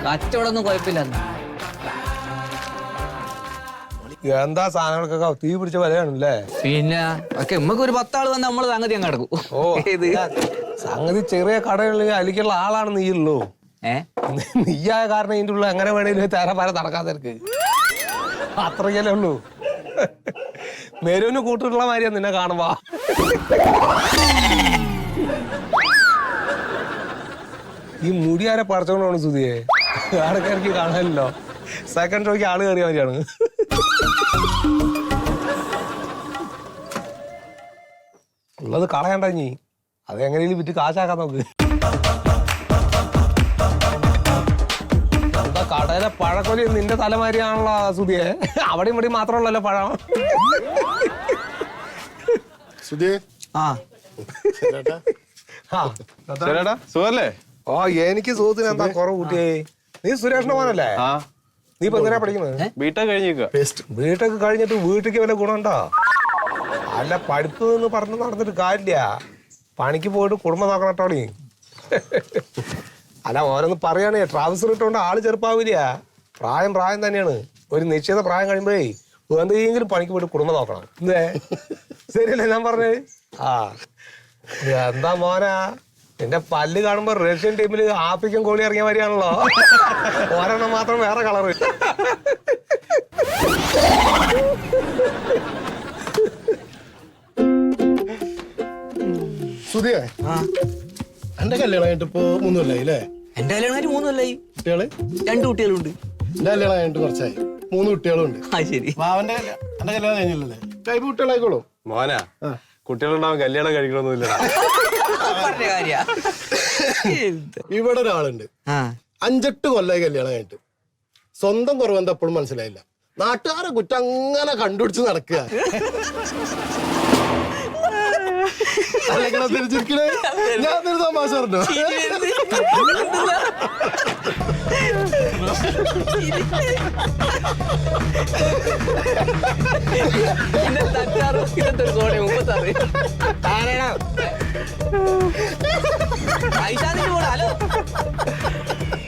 കച്ചവടമൊന്നും കുഴപ്പമില്ല. എന്താ സാധനങ്ങൾക്കൊക്കെ തീ പിടിച്ച വിലയാണല്ലേ? പിന്നെ ഒക്കെ നമ്മക്ക് ഒരു 10 ആള് വന്ന് നമ്മള് സംഗതി അങ്ങ് കിടക്കും. ഓ ഇത് സംഗതി ചെറിയ കടകളിൽ അലിക്കുള്ള ആളാണ് നീയുള്ളൂ. നീയായ കാരണം ഇതിന്റെ ഉള്ള എങ്ങനെ വേണേലും തേരപ്പാര നടക്കാതിരിക്ക്. അത്രയല്ലേ ഉള്ളൂ. മെരുവിന് കൂട്ടുള്ള മാതിരിയാ നിന്നെ കാണുമ്പോ. ഈ മുടിയാരെ പടച്ചോണ്ടാണ് സുധിയെ ആൾക്കാർക്ക് കാണാനല്ലോ. സെക്കൻഡ് ഷോയ്ക്ക് ആള് കയറിയ മാതിരിയാണ്. ഉള്ളത് കളയണ്ട നീ, അതെങ്ങനെയും വിറ്റ് കാശാക്കാൻ നോക്ക്. എന്താ കടയിലെ പഴക്കൊലി നിന്റെ തലമാരിയാണല്ലോ സുധിയെ. അവിടെയും ഇവിടെയും മാത്രമല്ലല്ലോ പഴം. സുധിയെ സുഖല്ലേ? ഓ എനിക്ക് സുഹൃത്തിന് എന്താ കുറവ് കുട്ടിയെ. നീ സുരേഷിന്റെ മോനല്ലേ? നീ ഇപ്പൊ എന്തിനാ പഠിക്കുന്നത്? ബിടെക് കഴിഞ്ഞിരിക്കുക. ബിടെക് കഴിഞ്ഞിട്ട് വീട്ടിക്ക് വല്ല ഗുണമുണ്ടോ? അല്ല പഠിപ്പ് എന്ന് പറഞ്ഞ് നടന്നിട്ട് കാര്യമില്ല. പണിക്ക് പോയിട്ട് കുടുംബം നോക്കണട്ടോളി. അല്ല ഓരോന്ന് പറയാണേ, ട്രാവൽസർ ഇട്ടോണ്ട് ആള് ചെറുപ്പാവില്ല. പ്രായം തന്നെയാണ്. ഒരു നിശ്ചിത പ്രായം കഴിയുമ്പോഴേ എന്തെങ്കിലും പണിക്ക് പോയിട്ട് കുടുംബം നോക്കണം. എന്തേ ശരിയല്ലേ ഞാൻ പറഞ്ഞേ? ആ എന്താ മോനാ എന്റെ പല്ല് കാണുമ്പോ റഷ്യൻ ടീമില് ആഫ്രിക്കൻ കോഴി ഇറങ്ങിയ മാതിരിയാണല്ലോ. ഒരെണ്ണം മാത്രം വേറെ കളറ്. സുധിയെ എന്റെ കല്യാണം കഴിഞ്ഞിട്ട് ഇപ്പൊ 3 കൊല്ലായി അല്ലേ? എന്റെ കല്യാണം കഴിഞ്ഞ് 3 കൊല്ലായി. കുട്ടികള് 2 കുട്ടികളുണ്ട്. എന്റെ കല്യാണം കഴിഞ്ഞിട്ട് കുറച്ചായി, 3 കുട്ടികളും ഉണ്ട്. ശരി. അവന്റെ എന്റെ കല്യാണം കഴിഞ്ഞില്ലല്ലേ? കൈപ്പ് കുട്ടികളായിക്കോളൂ. മോനാ കുട്ടികളുണ്ടാവും കല്യാണം കഴിക്കണമെന്നില്ല. ഇവിടെ ഒരാളുണ്ട് 5-8 കൊല്ലായി കല്യാണം കഴിഞ്ഞിട്ട്. സ്വന്തം കുറവെന്താ എപ്പോഴും മനസ്സിലായില്ല. നാട്ടുകാരെ കുറ്റം അങ്ങനെ കണ്ടുപിടിച്ച് നടക്കുക. ഞാൻ തമാശ പറഞ്ഞു.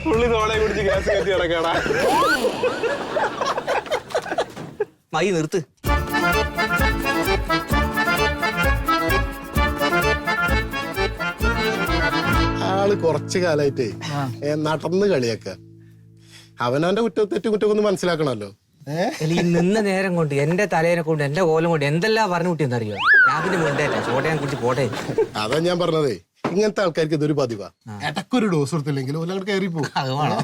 പുള്ളി തോളെ കുടിച്ച് ഗ്യാസ് കയറ്റി കിടക്കാടാ. മൈ നിർത്ത്. ആള് കുറച്ചു കാലായിട്ടേ നടന്ന് കളിയാക്ക. അവനവന്റെ കുറ്റമൊന്നും മനസ്സിലാക്കണല്ലോ. ഈ നിന്ന നേരം കൊണ്ട് എന്റെ തലേനെ കൊണ്ട് എന്റെ കോലം കൊണ്ട് എന്തെല്ലാം പറഞ്ഞു കുട്ടിയെന്നറിയോ? ഞാൻ പിന്നെ മുണ്ടേറ്റ ചോട്ടയെ കുറിച്ച് പോട്ടെ. അതാ ഞാൻ പറഞ്ഞതേ, ഇങ്ങനത്തെ ആൾക്കാർക്ക് ഇതൊരു പതിവാ. ഇടക്കൊരു ഡോസ് കൊടുത്തില്ലെങ്കിൽ ഓലങ്ങോട്ട് കയറി പോകും. അത് വേണം.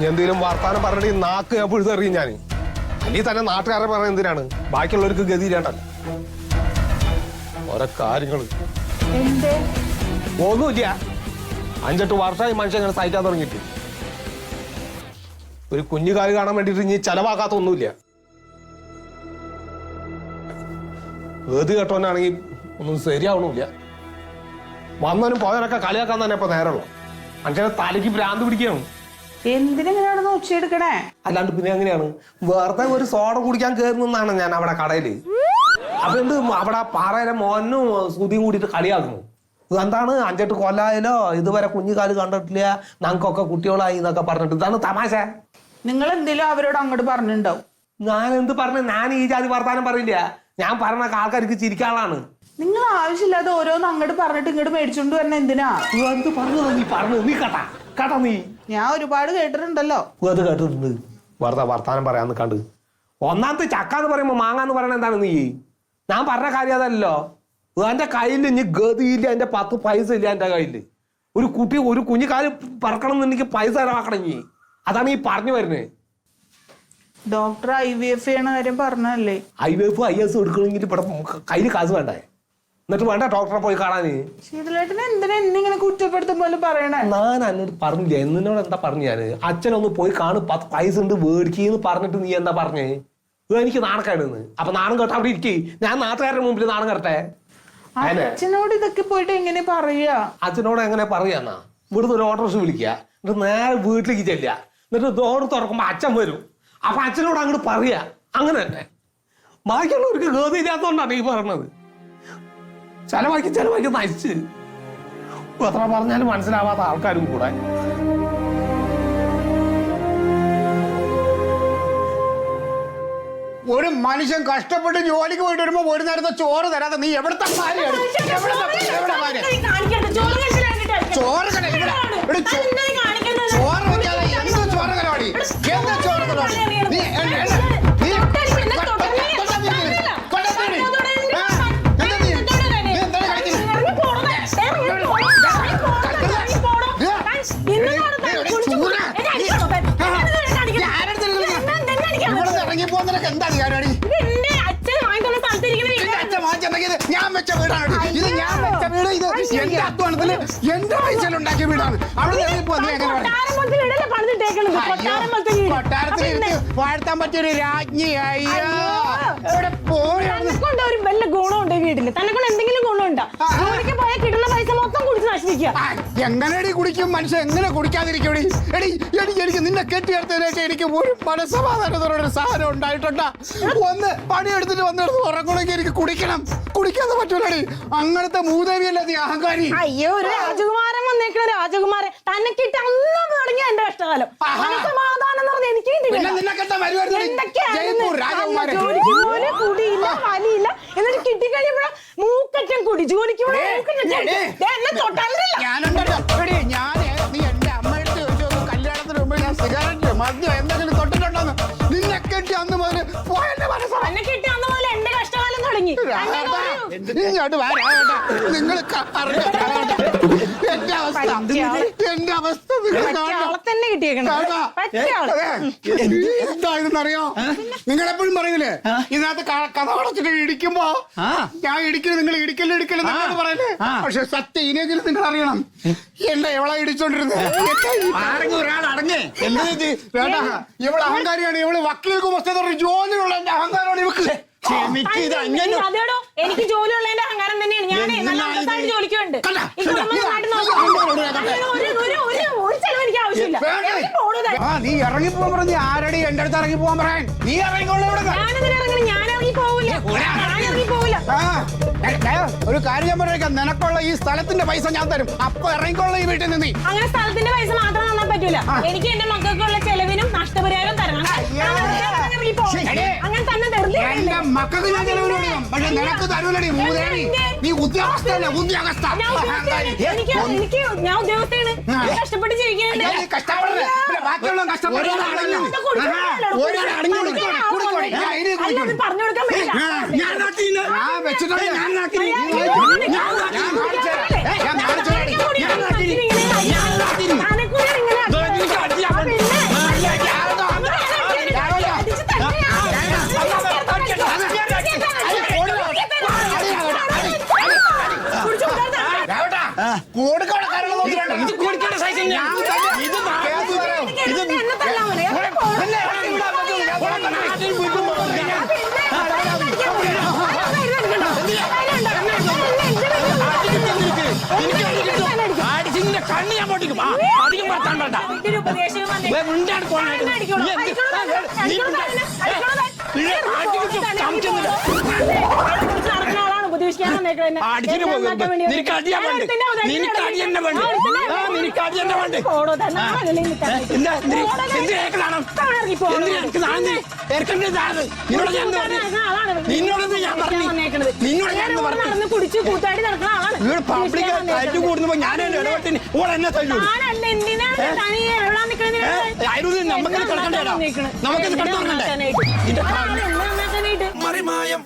എന്തെങ്കിലും വർത്താനം പറഞ്ഞിട്ട് നാക്ക് ഞാൻ പുഴുതെറിയും ഞാൻ. അല്ലെങ്കിൽ തന്നെ നാട്ടുകാരെ പറഞ്ഞ എന്തിനാണ്? ബാക്കിയുള്ളവർക്ക് ഗതിയില്ലാണ്ടല്ലോ ഓരോ കാര്യങ്ങള്. ഒന്നുമില്ല, 5-8 വർഷമായി മനുഷ്യൻ ഇങ്ങനെ സഹിക്കാൻ തുടങ്ങിയിട്ട്. ഒരു കുഞ്ഞുകാല് കാണാൻ വേണ്ടിട്ട് ഇനി ചെലവാക്കാത്ത ഒന്നുമില്ല. ഏത് കേട്ടോനാണെങ്കിൽ ഒന്നും ശരിയാവണമില്ല. വന്നവനും പോയവനൊക്കെ കളിയാക്കാൻ തന്നെ ഇപ്പൊ നേരമുള്ളൂ. മനുഷ്യനെ തലയ്ക്ക് ഭ്രാന്ത് പിടിക്കുകയാണ്. എന്തിനാണ് ഉച്ചയെടുക്കണേ? അല്ലാണ്ട് പിന്നെ എങ്ങനെയാണ്? വെറുതെ ഒരു സോഡ കുടിക്കാൻ കയറുന്നതാണ് ഞാൻ അവിടെ കടയില്. അപ്പൊ എന്ത് അവിടെ പാറയിലെ മോനും സുതിയും കൂടിയിട്ട് കളിയാക്കുന്നു. എന്താണ് 5-8 കൊല്ലായാലോ ഇതുവരെ കുഞ്ഞുകാല് കണ്ടിട്ടില്ല, ഞങ്ങൾക്കൊക്കെ കുട്ടികളായി എന്നൊക്കെ പറഞ്ഞിട്ട്. ഇതാണ് തമാശ. നിങ്ങൾ എന്തെങ്കിലും അവരോട് അങ്ങോട്ട് പറഞ്ഞിട്ടുണ്ടാവും. ഞാൻ എന്ത് പറഞ്ഞു? ഞാൻ ഈ ജാതി വർത്താനം പറയില്ല. ഞാൻ പറഞ്ഞ ആൾക്കാർക്ക് ചിരിക്കാളാണ്. നിങ്ങൾ ആവശ്യമില്ലാതെ ഓരോന്ന് അങ്ങോട്ട് പറഞ്ഞിട്ട് ഇങ്ങോട്ട് മേടിച്ചോണ്ട് വരണ എന്തിനാ? എന്ത് പറഞ്ഞു? നീ പറഞ്ഞു, നീ കേട്ടാ നീ. ഞാൻ ഒരുപാട് കേട്ടിട്ടുണ്ടല്ലോ. അത് കേട്ടിട്ടുണ്ട്. വെറുതെ വർത്താനം പറയാൻ നിൽക്കാണ്ട്. ഒന്നാമത്തെ ചക്ക എന്ന് പറയുമ്പോ മാങ്ങാന്ന് പറയണ എന്താണ് നീ? ഞാൻ പറഞ്ഞ കാര്യം അതല്ലോ. എന്റെ കയ്യിൽ ഇനി ഗതിയില്ല, എന്റെ 10 പൈസ ഇല്ല എന്റെ കയ്യിൽ. ഒരു കുഞ്ഞുകാല് പറക്കണം എന്നെനിക്ക് പൈസ തരാക്കണം നീ. അതാണ് ഈ പറഞ്ഞു വരുന്നത്. ഡോക്ടർ IVF ചെയ്യണ കാര്യം പറഞ്ഞല്ലേ? IVF IS എടുക്കണമെങ്കിൽ ഇവിടെ കയ്യിൽ കാശ് വേണ്ടേ? എന്നിട്ട് വേണ്ട ഡോക്ടറെ പോയി കാണാന്. ശീതളേട്ടന് എന്തിനാ എന്നിങ്ങനെ കുറ്റപ്പെടുത്തും പോലെ പറയണേ? ഞാൻ എന്നോട് പറഞ്ഞില്ല. എന്നോട് എന്താ പറഞ്ഞു? ഞാൻ അച്ഛനൊന്ന് പോയി കാണും, 10 പൈസ ഉണ്ട് മേടിക്കുന്നു പറഞ്ഞിട്ട് നീ എന്താ പറഞ്ഞേ? എനിക്ക് നാണക്കേടുന്ന്. അപ്പൊ നാണം കേട്ട അവിടെ ഇരിക്കേ. ഞാൻ നാട്ടുകാരുടെ മുമ്പിൽ നാണം കേട്ടെ. അച്ഛനോട് ഇതൊക്കെ പോയിട്ട് എങ്ങനെ പറയാ? അച്ഛനോട് എങ്ങനെ പറയാന്നാ? ഇവിടുന്ന് ഒരു ഓട്ടോറിക്ഷ വിളിക്കുക, എന്നിട്ട് നേരെ വീട്ടിലേക്ക് ചെല്ലുക, എന്നിട്ട് ഡോർ തുറക്കുമ്പോ അച്ഛൻ വരും. അപ്പൊ അച്ഛനോട് അങ്ങോട്ട് പറയാ. അങ്ങനെ തന്നെ ബാക്കിയുള്ളവർക്ക് ഗതിയില്ലാത്തോണ്ടാണ് ഈ പറഞ്ഞത്. ചെലവാക്കി നശിച്ച് എത്ര പറഞ്ഞാലും മനസ്സിലാവാത്ത ആൾക്കാരും കൂടെ. ഒരു മനുഷ്യൻ കഷ്ടപ്പെട്ട് ജോലിക്ക് പോയിട്ട് വരുമ്പോ ഒരു നേരത്തെ ചോറ് തരാതെ നീ എവിടുത്തെ ഭാര്യയാണ്? എവിടെ ഭാര്യ? ചോറ് കട ഇവിടെ ചോറ് വെക്കാതെ എന്ത് ചോറ് കലവാടി? എന്താ ചോറ് കലവാടി? നീ ഇറങ്ങിപ്പോന്നൊക്കെ എന്താ അധികാരമാണ്? ഞാൻ വെച്ച വീടാണ് ഇത്. ഞാൻ വെച്ച വീട് ഇത് എന്റെ അധ്വാനത്തില് എന്റെ പൈസയിൽ ഉണ്ടാക്കിയ വീടാണ്. അവിടെ ഇറങ്ങിപ്പോ നീ എങ്ങനെ കൊട്ടാരത്തിൽ വാഴ്ത്താൻ പറ്റിയൊരു രാജ്ഞി? അയ്യോ ഇവിടെ ഒരു വല്ല ഗുണമുണ്ട് വീട്ടില്? തന്നെക്കൊണ്ട് എന്തെങ്കിലും ഗുണമുണ്ടോ? ജോലിക്ക് പോയാൽ കിട്ടുന്ന പൈസ മൊത്തം കുടിച്ച് നശിപ്പിക്കുക. എങ്ങനെ കുടിക്കും മനുഷ്യൻ? എങ്ങനെ കുടിക്കാതിരിക്കും? എനിക്ക് നിന്നെ കെട്ടിയെടുത്തതിനൊക്കെ എനിക്ക് ഒരു മനസ്സമാധാനത്തോടെ സാധനം ഉണ്ടായിട്ടുണ്ടാ. ഒന്ന് പണിയെടുത്തിട്ട് വന്നെടുത്ത് ഉറങ്ങണമെങ്കിൽ എനിക്ക് കുടിക്കാതെ പറ്റൂലടി. അങ്ങനത്തെ മൂദേവിയല്ലേ നീ അഹങ്കാരി. അയ്യോ ഒരു രാജകുമാരൻ വന്നേക്കണ രാജകുമാരൻ തന്നെ കിട്ടി അന്ന് തുടങ്ങിയ എന്റെ കഷ്ടകാലം. സമാധാനം എന്ന് പറഞ്ഞ എനിക്ക് ജോലിക്ക് പോലെ കുടിയില്ല വലിയില്ല. എന്നിട്ട് കിട്ടിക്കഴിയുമ്പോഴ മൂക്കറ്റം കുടി. ജോലിക്ക് ഞാനുണ്ടല്ലോ ഞാൻ നീ എന്റെ അമ്മയുടെ ചോദിച്ചു കല്യാണത്തിന് മുമ്പ് ഞാൻ സിഗരറ്റ് മദ്യം എന്തെങ്കിലും തൊട്ടിട്ടുണ്ടോന്ന്. നിന്നെ കെട്ടി അന്ന് മുതൽ പോയെന്റെ മനസ്സാണ്. എന്നെ കിട്ടി അന്ന് പോലെ എന്റെ കഷ്ടകാലം തുടങ്ങി. ഇങ്ങോട്ട് നിങ്ങൾ എന്റെ അവസ്ഥ തന്നെ കിട്ടിയേക്കണം. എന്താണെന്നറിയോ? നിങ്ങളെപ്പോഴും പറയൂലേ ഇതിനകത്ത് കഥ അടച്ചിട്ട് ഇടിക്കുമ്പോ ഞാൻ ഇടിക്കല് നിങ്ങൾ ഇടിക്കല് പറയല്ലേ? പക്ഷെ സത്യം ഇനിയെങ്കിലും നിങ്ങൾ അറിയണം എന്റെ എവളെ ഇടിച്ചോണ്ടിരുന്നത്. ഇവള് അഹങ്കാരിയാണ്. ഇവള് വക്കീൽക്ക് പുസ്തകം ജോലിയുള്ള എന്റെ അഹങ്കാരമാണ് ഇവക്ക്. അതേടോ എനിക്ക് ജോലിയുള്ളതിന്റെ അഹങ്കാരം തന്നെയാണ്. ഞാൻ നല്ല അന്തസ്സായിട്ട് ജോലിക്ക് വേണ്ട. ഒരു ചെലവ് എനിക്ക് ആവശ്യമില്ല. നീ ഇറങ്ങിപ്പോവാൻ പറഞ്ഞു. ആരടി എന്റെ അടുത്ത് ഇറങ്ങി പോവാൻ പറയാൻ? നീ ഇറങ്ങിക്കോളൂ. ഞാനെന്തിനാ ഇറങ്ങണം? ഞാൻ ഇറങ്ങി പോവില്ല. ഒരു കാര്യം ഞാൻ പറഞ്ഞേക്കാം. നിനക്കുള്ള ഈ സ്ഥലത്തിന്റെ പൈസ ഞാൻ തരും. അപ്പൊ ഇറങ്ങിക്കൊള്ള ഈ വീട്ടിൽ നിന്ന്. അങ്ങനെ സ്ഥലത്തിന്റെ പൈസ മാത്രം തന്നാൻ പറ്റൂല. എനിക്ക് എന്റെ മക്കൾക്കുള്ള ചെലവിനും നഷ്ടപരിഹാരം തരണം. അങ്ങനെ തന്നെ എന്റെ മക്കൾക്ക് ഞാൻ ചെലവിന് കൊടുക്കും. പക്ഷെ നിനക്ക് തരൂലടി മൂദേവി. നീ ഉദ്യോഗസ്ഥയല്ലേ? ഉദ്യോഗസ്ഥ. ഞാൻ ഉദ്യോഗസ്ഥയാണ്. കഷ്ടപ്പെട്ട് ജീവിക്കുന്നുണ്ട്. ബാക്കിയുള്ള കഷ്ടപ്പെടുന്നതാണല്ലോ. പറഞ്ഞു കൊടുക്കാൻ പറ്റില്ല. കണ്ണി ഞാൻ പൊട്ടിക്കും. അധികം വർത്താൻ വേണ്ട. കുടിച്ച് കൂത്താടി നടക്കുന്ന ആളാണ്. പബ്ലിക് കൂടുമ്പോ ഞാൻ ഇടപെട്ടിന് ഓളെന്നെ തല്ലു. നമുക്ക് കിടക്കണ്ടേ? നമുക്ക് കിടന്നു മറിമായം